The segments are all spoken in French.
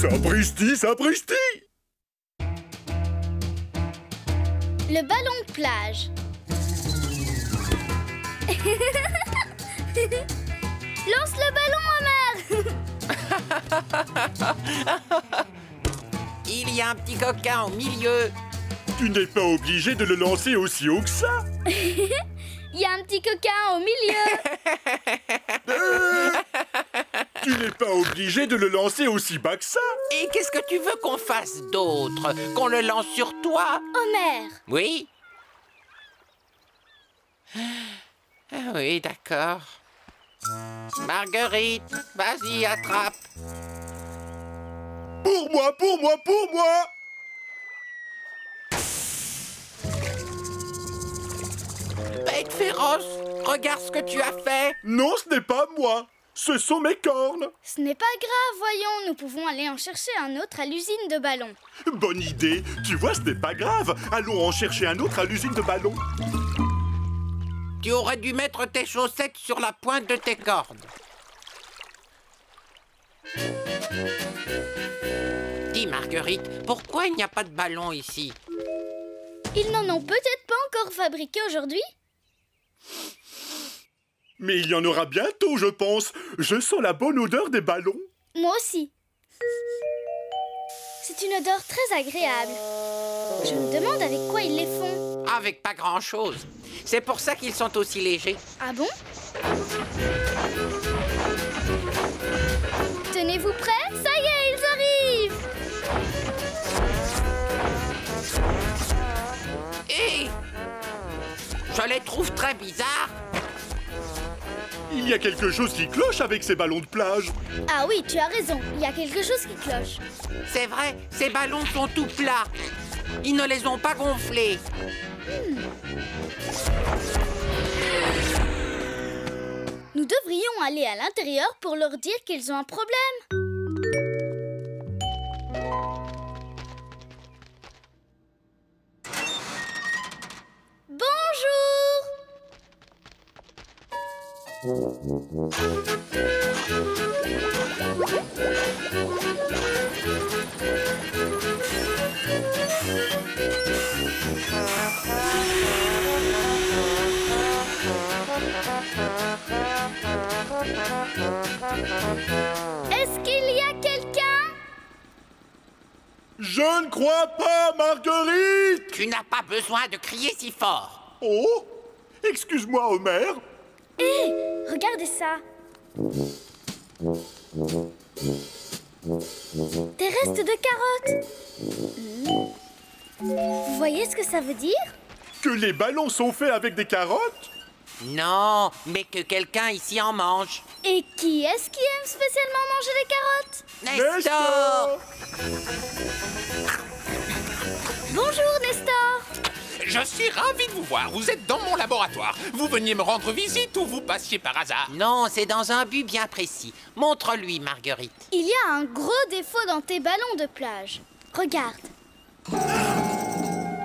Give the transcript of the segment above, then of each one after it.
Sapristi, sapristi! Le ballon de plage. Lance le ballon, Homer. Il y a un petit coquin au milieu. Tu n'es pas obligé de le lancer aussi haut que ça. Il y a un petit coquin au milieu. Tu n'es pas obligé de le lancer aussi bas que ça. Et qu'est-ce que tu veux qu'on fasse d'autre? Qu'on le lance sur toi? Homer. Oui? Ah oui, d'accord. Marguerite, vas-y, attrape. Pour moi, pour moi, pour moi! Bête féroce, regarde ce que tu as fait. Non, ce n'est pas moi. Ce sont mes cornes. Ce n'est pas grave, voyons. Nous pouvons aller en chercher un autre à l'usine de ballons. Bonne idée. Tu vois, ce n'est pas grave. Allons en chercher un autre à l'usine de ballons. Tu aurais dû mettre tes chaussettes sur la pointe de tes cornes. Dis, Marguerite, pourquoi il n'y a pas de ballon ici? Ils n'en ont peut-être pas encore fabriqué aujourd'hui. Mais il y en aura bientôt, je pense. Je sens la bonne odeur des ballons. Moi aussi. C'est une odeur très agréable. Je me demande avec quoi ils les font. Avec pas grand-chose. C'est pour ça qu'ils sont aussi légers. Ah bon? Tenez-vous prêts? Ça y est, ils arrivent! Et je les trouve très bizarres. Il y a quelque chose qui cloche avec ces ballons de plage. Ah oui, tu as raison. Il y a quelque chose qui cloche. C'est vrai, ces ballons sont tout plats. Ils ne les ont pas gonflés. Nous devrions aller à l'intérieur pour leur dire qu'ils ont un problème. Bonjour! Est-ce qu'il y a quelqu'un? Je ne crois pas, Marguerite! Tu n'as pas besoin de crier si fort. Oh! Excuse-moi, Homer. Hé, regardez ça. Des restes de carottes. Vous voyez ce que ça veut dire? Que les ballons sont faits avec des carottes? Non, mais que quelqu'un ici en mange. Et qui est-ce qui aime spécialement manger les carottes? Nestor! Bonjour, Nestor. Je suis ravi de vous voir. Vous êtes dans mon laboratoire. Vous veniez me rendre visite ou vous passiez par hasard? Non, c'est dans un but bien précis. Montre-lui, Marguerite. Il y a un gros défaut dans tes ballons de plage. Regarde.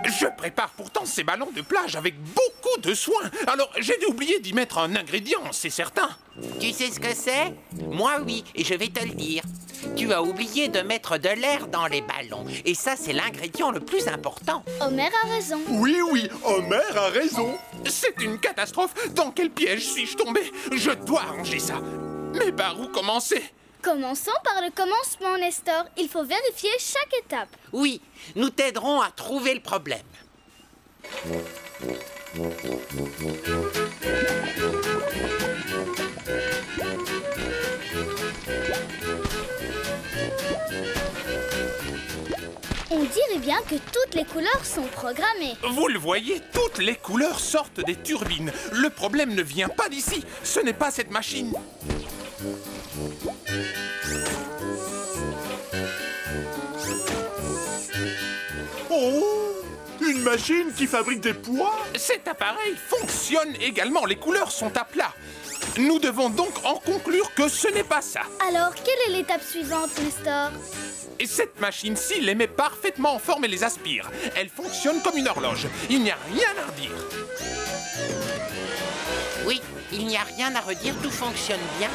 Je prépare pourtant ces ballons de plage avec beaucoup de soin. Alors, j'ai oublié d'y mettre un ingrédient, c'est certain. Tu sais ce que c'est? Moi, oui, et je vais te le dire. Tu as oublié de mettre de l'air dans les ballons. Et ça, c'est l'ingrédient le plus important. Homer a raison. Oui, oui, Homer a raison. C'est une catastrophe. Dans quel piège suis-je tombé? Je dois arranger ça. Mais par où commencer? Commençons par le commencement, Nestor. Il faut vérifier chaque étape. Oui, nous t'aiderons à trouver le problème. On dirait bien que toutes les couleurs sont programmées. Vous le voyez, toutes les couleurs sortent des turbines. Le problème ne vient pas d'ici. Ce n'est pas cette machine. Oh! Une machine qui fabrique des pois? Cet appareil fonctionne également. Les couleurs sont à plat. Nous devons donc en conclure que ce n'est pas ça. Alors, quelle est l'étape suivante, Nestor? Et cette machine-ci les met parfaitement en forme et les aspire. Elle fonctionne comme une horloge. Il n'y a rien à redire. Oui, il n'y a rien à redire, tout fonctionne bien.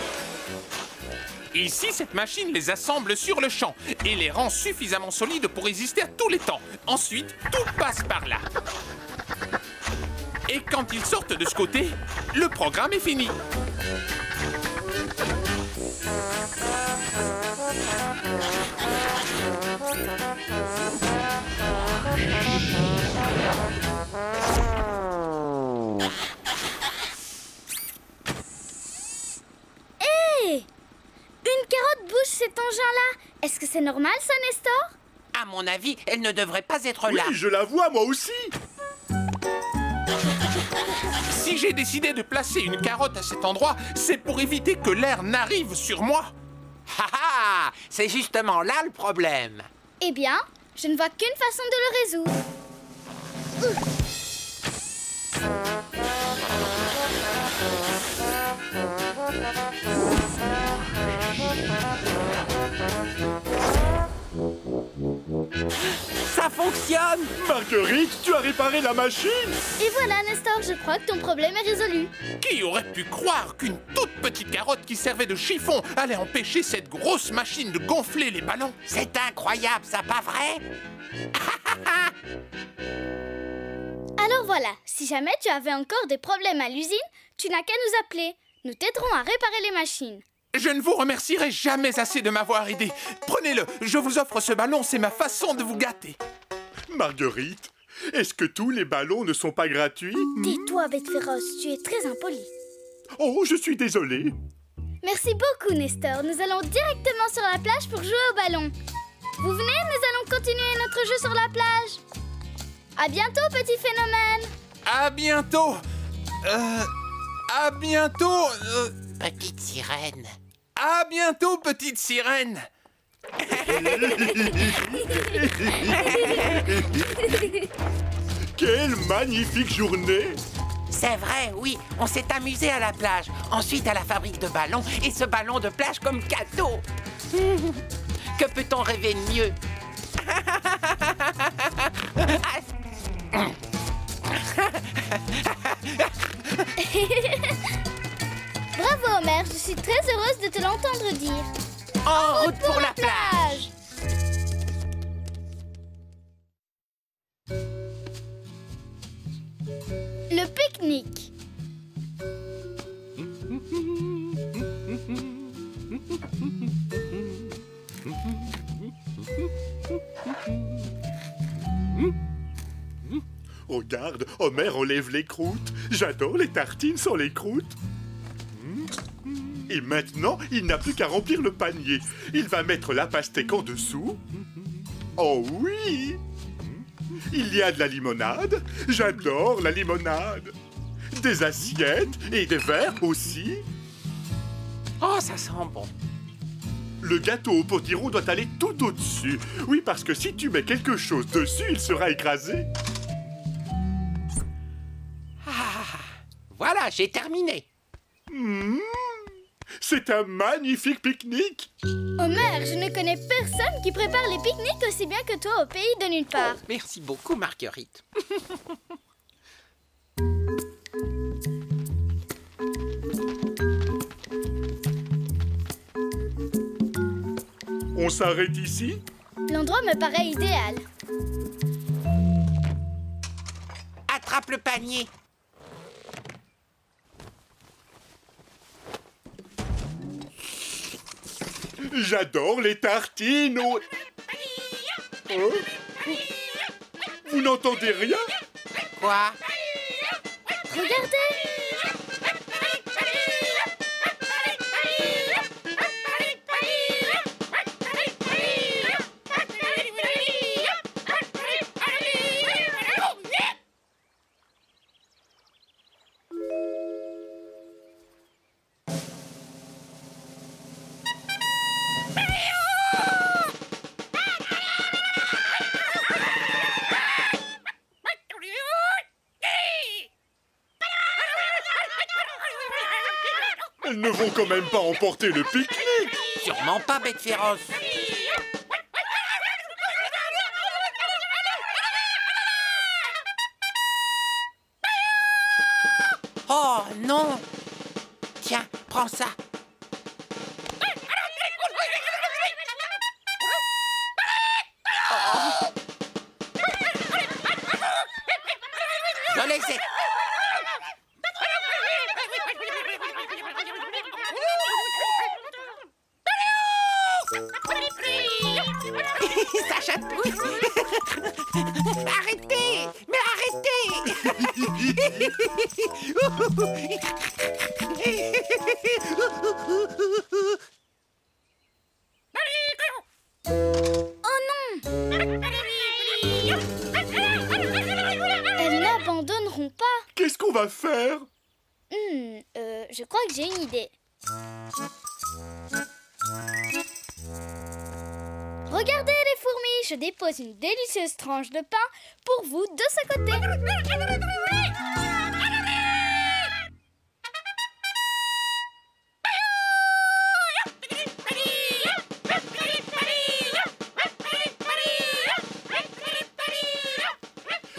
Ici, cette machine les assemble sur le champ et les rend suffisamment solides pour résister à tous les temps. Ensuite, tout passe par là. Et quand ils sortent de ce côté, le programme est fini. Une carotte bouge cet engin-là. Est-ce que c'est normal, ça, Nestor? À mon avis, elle ne devrait pas être Oui, là. je la vois, moi aussi. Si j'ai décidé de placer une carotte à cet endroit, c'est pour éviter que l'air n'arrive sur moi. Ha ha! C'est justement là le problème. Eh bien, je ne vois qu'une façon de le résoudre. Ça fonctionne! Marguerite, tu as réparé la machine. Et voilà, Nestor, je crois que ton problème est résolu. Qui aurait pu croire qu'une toute petite carotte qui servait de chiffon allait empêcher cette grosse machine de gonfler les ballons? C'est incroyable, ça pas vrai? Alors voilà, si jamais tu avais encore des problèmes à l'usine, tu n'as qu'à nous appeler. Nous t'aiderons à réparer les machines. Je ne vous remercierai jamais assez de m'avoir aidé. Prenez-le, je vous offre ce ballon, c'est ma façon de vous gâter. Marguerite, est-ce que tous les ballons ne sont pas gratuits? Tais-toi, bête féroce, tu es très impoli. Oh, je suis désolé. Merci beaucoup, Nestor. Nous allons directement sur la plage pour jouer au ballon. Vous venez, nous allons continuer notre jeu sur la plage. À bientôt, petit phénomène. À bientôt. À bientôt. Petite sirène. À bientôt, petite sirène. Quelle magnifique journée! C'est vrai, oui, on s'est amusé à la plage, ensuite à la fabrique de ballons et ce ballon de plage comme cadeau. Que peut-on rêver de mieux? Bravo, Homer, je suis très heureuse de te l'entendre dire. En route pour la plage! Le pique-nique. Regarde, Homer enlève les croûtes. J'adore les tartines sans les croûtes. Et maintenant, il n'a plus qu'à remplir le panier. Il va mettre la pastèque en dessous. Oh oui! Il y a de la limonade. J'adore la limonade. Des assiettes et des verres aussi. Oh, ça sent bon. Le gâteau au potiron doit aller tout au-dessus. Oui, parce que si tu mets quelque chose dessus, il sera écrasé. Voilà, j'ai terminé. C'est un magnifique pique-nique. Homer, je ne connais personne qui prépare les pique-niques aussi bien que toi au pays de nulle part. Oh, merci beaucoup, Marguerite. On s'arrête ici? L'endroit me paraît idéal. Attrape le panier. J'adore les tartines au... Hein? Vous n'entendez rien? Quoi? Regardez! Elles ne vont quand même pas emporter le pique-nique. Sûrement pas, bête féroce. Oh non! Tiens, prends ça. les ai. Ça chatouille. Arrêtez. Mais arrêtez. Oh non! Elles n'abandonneront pas. Qu'est-ce qu'on va faire? Je crois que j'ai une idée. Regardez les fourmis, je dépose une délicieuse tranche de pain pour vous de ce côté.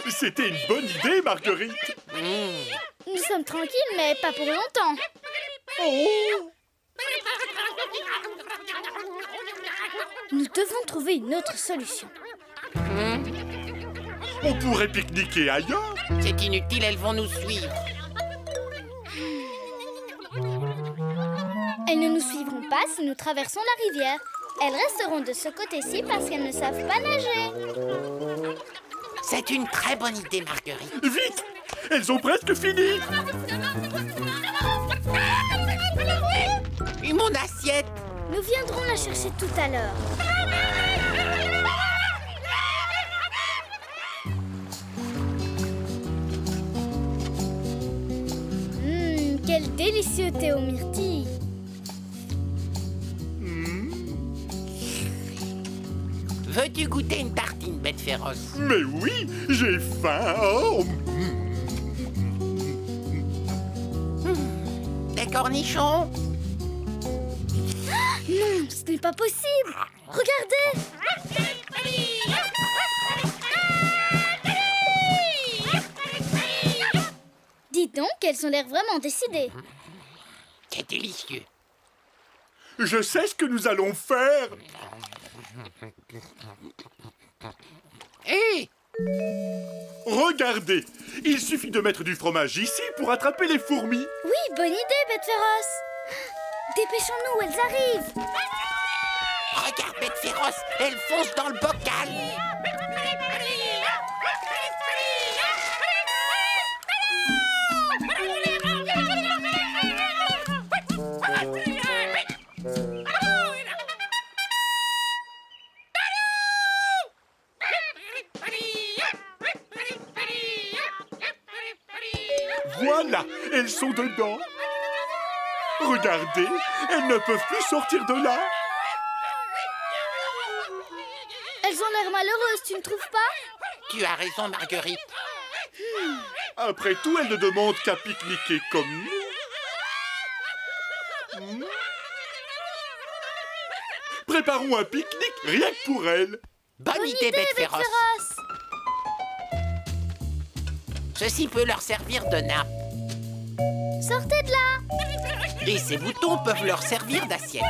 C'était une bonne idée, Marguerite. Nous sommes tranquilles, mais pas pour longtemps. Oh! Nous devons trouver une autre solution. On pourrait pique-niquer ailleurs. C'est inutile, elles vont nous suivre. Elles ne nous suivront pas si nous traversons la rivière. Elles resteront de ce côté-ci parce qu'elles ne savent pas nager. C'est une très bonne idée, Marguerite. Vite! Elles ont presque fini. Et mon assiette? Nous viendrons la chercher tout à l'heure. Quel délicieux thé aux myrtilles. Veux-tu goûter une tartine, bête féroce? Mais oui, j'ai faim. Oh. Des cornichons? Non, ce n'est pas possible. Regardez. Dites donc, elles ont l'air vraiment décidées. C'est délicieux. Je sais ce que nous allons faire. Hé! Regardez, il suffit de mettre du fromage ici pour attraper les fourmis. Oui, bonne idée, bête féroce. Dépêchons-nous, elles arrivent. Regarde, bête féroce, elle fonce dans le bocal. Voilà, elles sont dedans. Regardez, elles ne peuvent plus sortir de là. Elles ont l'air malheureuses, tu ne trouves pas? Tu as raison, Marguerite. Après tout, elles ne demandent qu'à pique-niquer comme nous. Préparons un pique-nique rien que pour elles. Bonne idée, bête féroce. Ceci peut leur servir de nappe. Sortez de là. Et ces boutons peuvent leur servir d'assiette.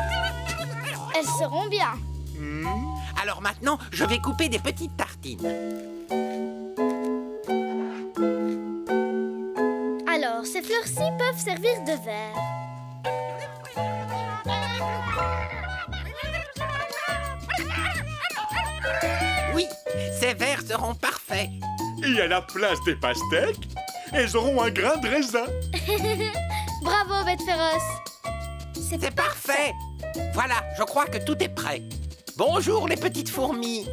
Elles seront bien. Alors maintenant, je vais couper des petites tartines. Alors, ces fleurs-ci peuvent servir de verre. Oui, ces verres seront parfaits. Et à la place des pastèques, elles auront un grain de raisin. Bravo, bête féroce. C'est parfait. Voilà, je crois que tout est prêt. Bonjour les petites fourmis.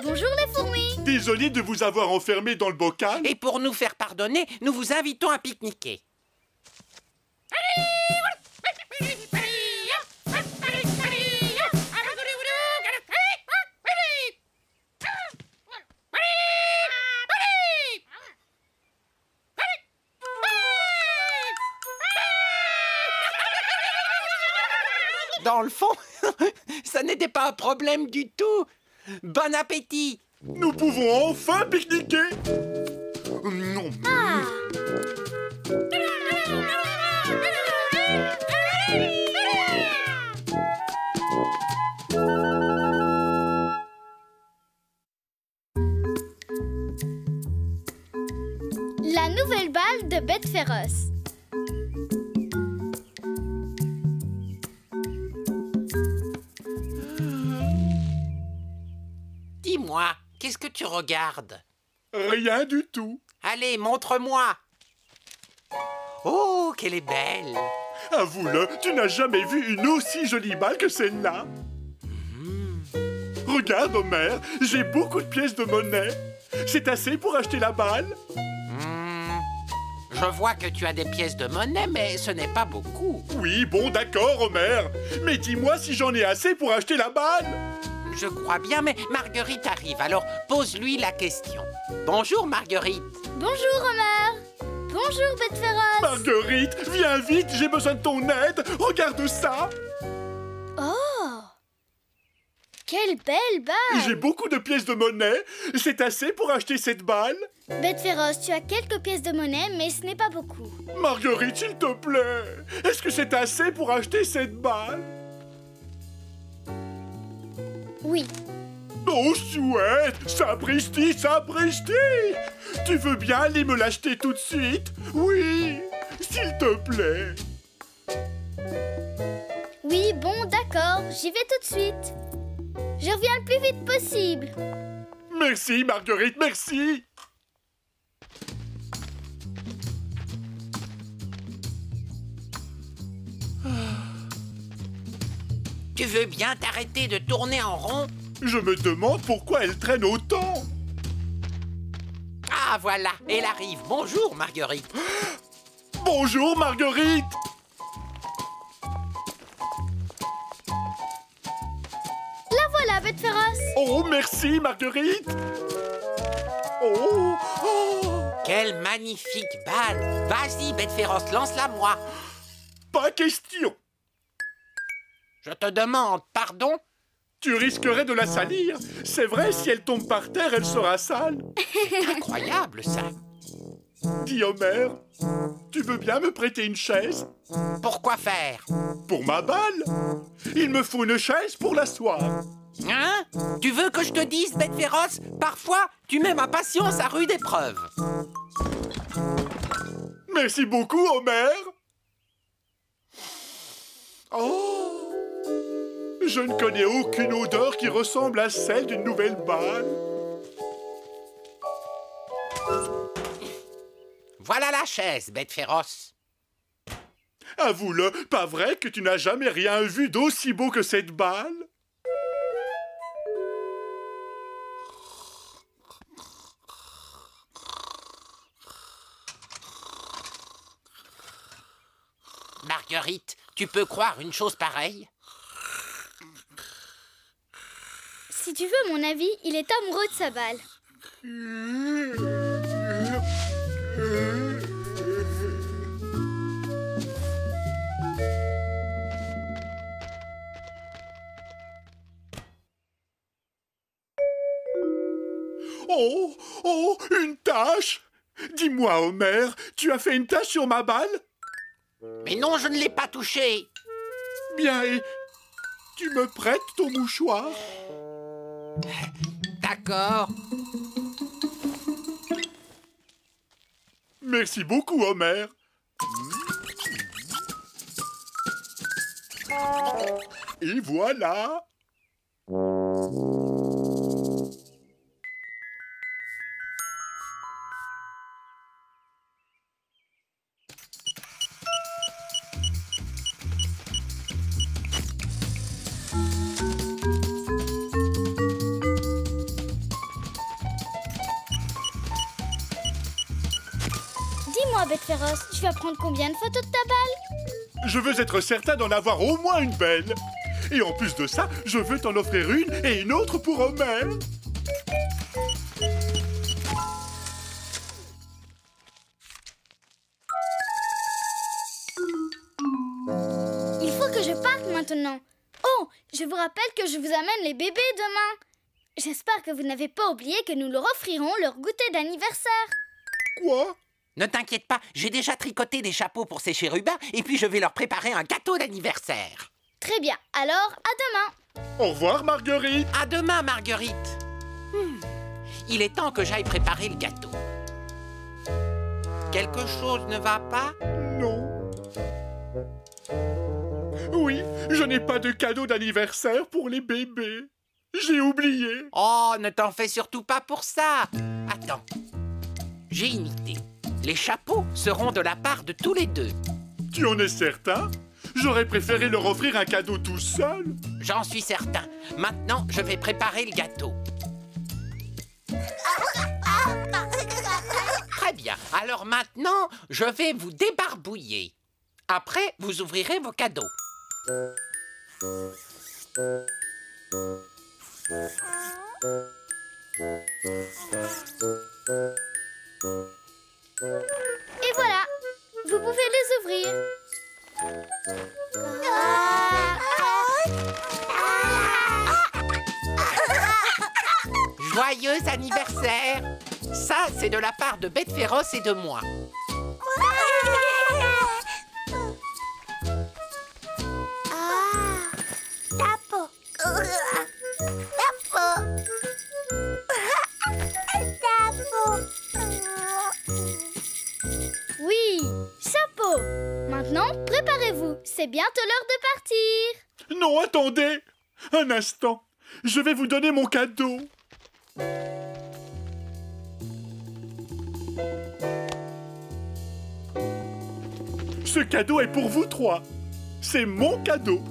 Bonjour les fourmis. Désolé de vous avoir enfermé dans le bocal. Et pour nous faire pardonner, nous vous invitons à pique-niquer. Dans le fond, ça n'était pas un problème du tout. Bon appétit! Nous pouvons enfin pique-niquer. Non. de bêtes féroces. Dis-moi, qu'est-ce que tu regardes? Rien du tout. Allez, montre-moi. Oh, qu'elle est belle. Avoue-le, tu n'as jamais vu une aussi jolie balle que celle-là. Regarde, Homer, j'ai beaucoup de pièces de monnaie. C'est assez pour acheter la balle? Je vois que tu as des pièces de monnaie, mais ce n'est pas beaucoup. Oui, bon, d'accord, Homer. Mais dis-moi si j'en ai assez pour acheter la balle. Je crois bien, mais Marguerite arrive, alors pose-lui la question. Bonjour, Marguerite. Bonjour, Homer. Bonjour, bête féroce. Marguerite, viens vite, j'ai besoin de ton aide. Regarde ça. Oh! Quelle belle balle! J'ai beaucoup de pièces de monnaie. C'est assez pour acheter cette balle? Bête féroce, tu as quelques pièces de monnaie, mais ce n'est pas beaucoup. Marguerite, s'il te plaît. Est-ce que c'est assez pour acheter cette balle? Oui. Oh, chouette! Sapristi, sapristi! Tu veux bien aller me l'acheter tout de suite? Oui, s'il te plaît. Oui, bon, d'accord, j'y vais tout de suite. Je reviens le plus vite possible. Merci, Marguerite, merci. Tu veux bien t'arrêter de tourner en rond? Je me demande pourquoi elle traîne autant. Ah, voilà, elle arrive. Bonjour, Marguerite. Bonjour, Marguerite. La voilà, bête féroce. Oh, merci, Marguerite. Oh, oh. Quelle magnifique balle. Vas-y, bête féroce, lance-la moi. Pas question. Je te demande pardon? Tu risquerais de la salir. C'est vrai, si elle tombe par terre, elle sera sale. Incroyable, ça. Dis, Homer, tu veux bien me prêter une chaise? Pourquoi faire? Pour ma balle. Il me faut une chaise pour l'asseoir. Hein? Tu veux que je te dise, bête féroce? Parfois, tu mets ma patience à rude épreuve. Merci beaucoup, Homer. Oh! Je ne connais aucune odeur qui ressemble à celle d'une nouvelle balle. Voilà la chaise, bête féroce. Avoue-le, pas vrai que tu n'as jamais rien vu d'aussi beau que cette balle? Marguerite, tu peux croire une chose pareille? Si tu veux mon avis, il est amoureux de sa balle. Oh, oh, une tache! Dis-moi, Homer, tu as fait une tache sur ma balle? Mais non, je ne l'ai pas touchée. Bien, et tu me prêtes ton mouchoir? D'accord. Merci beaucoup, Homer. Et voilà. Dis-moi, bête féroce, tu vas prendre combien de photos de ta balle? Je veux être certain d'en avoir au moins une belle. Et en plus de ça, je veux t'en offrir une et une autre pour Homer. Il faut que je parte maintenant. Oh, je vous rappelle que je vous amène les bébés demain. J'espère que vous n'avez pas oublié que nous leur offrirons leur goûter d'anniversaire. Quoi? Ne t'inquiète pas, j'ai déjà tricoté des chapeaux pour ces chérubins et puis je vais leur préparer un gâteau d'anniversaire. Très bien, alors à demain. Au revoir, Marguerite. À demain, Marguerite. Il est temps que j'aille préparer le gâteau. Quelque chose ne va pas? Non. Oui, je n'ai pas de cadeau d'anniversaire pour les bébés. J'ai oublié. Oh, ne t'en fais surtout pas pour ça. Attends, j'ai une idée. Les chapeaux seront de la part de tous les deux. Tu en es certain? J'aurais préféré leur offrir un cadeau tout seul. J'en suis certain. Maintenant, je vais préparer le gâteau. Très bien. Alors maintenant, je vais vous débarbouiller. Après, vous ouvrirez vos cadeaux. Et voilà, vous pouvez les ouvrir. Joyeux anniversaire! Ça, c'est de la part de Bête Féroce et de moi. Oui, chapeau. Maintenant, préparez-vous. C'est bientôt l'heure de partir. Non, attendez. Un instant. Je vais vous donner mon cadeau. Ce cadeau est pour vous trois. C'est mon cadeau.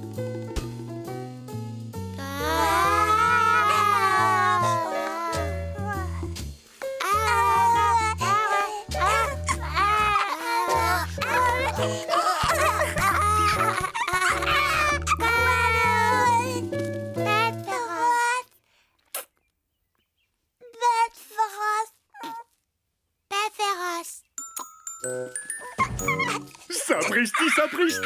Sapristi, sapristi!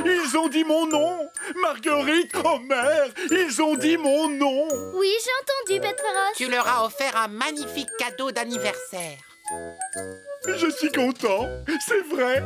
Ils ont dit mon nom! Marguerite, Homer, ils ont dit mon nom! Oui, j'ai entendu, Bête Féroce. Tu leur as offert un magnifique cadeau d'anniversaire. Je suis content, c'est vrai!